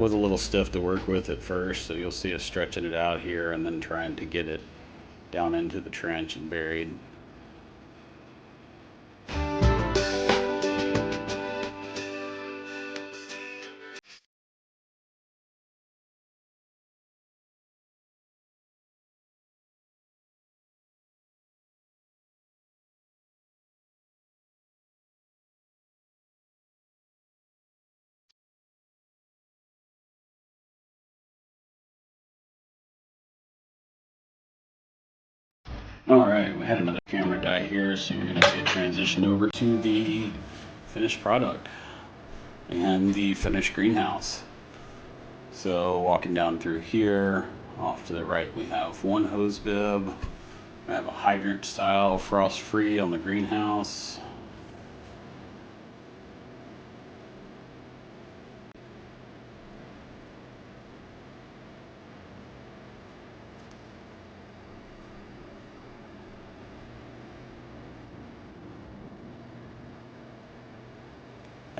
Was a little stiff to work with at first, so you'll see us stretching it out here and then trying to get it down into the trench and buried. Alright, we had another camera die here, so you're going to see a transition over to the finished product and the finished greenhouse. So walking down through here, off to the right we have one hose bib. We have a hydrant style frost free on the greenhouse.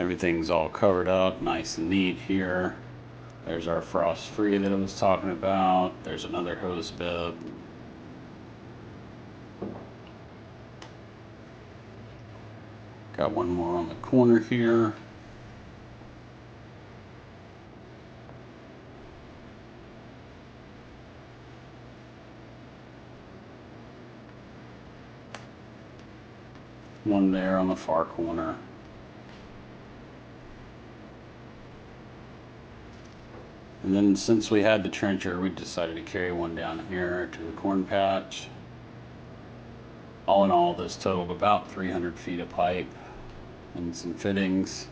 Everything's all covered up, nice and neat here. There's our frost free that I was talking about. There's another hose bib. Got one more on the corner here. One there on the far corner. And then since we had the trencher, we decided to carry one down here to the corn patch. All in all, this totaled about 300 feet of pipe and some fittings.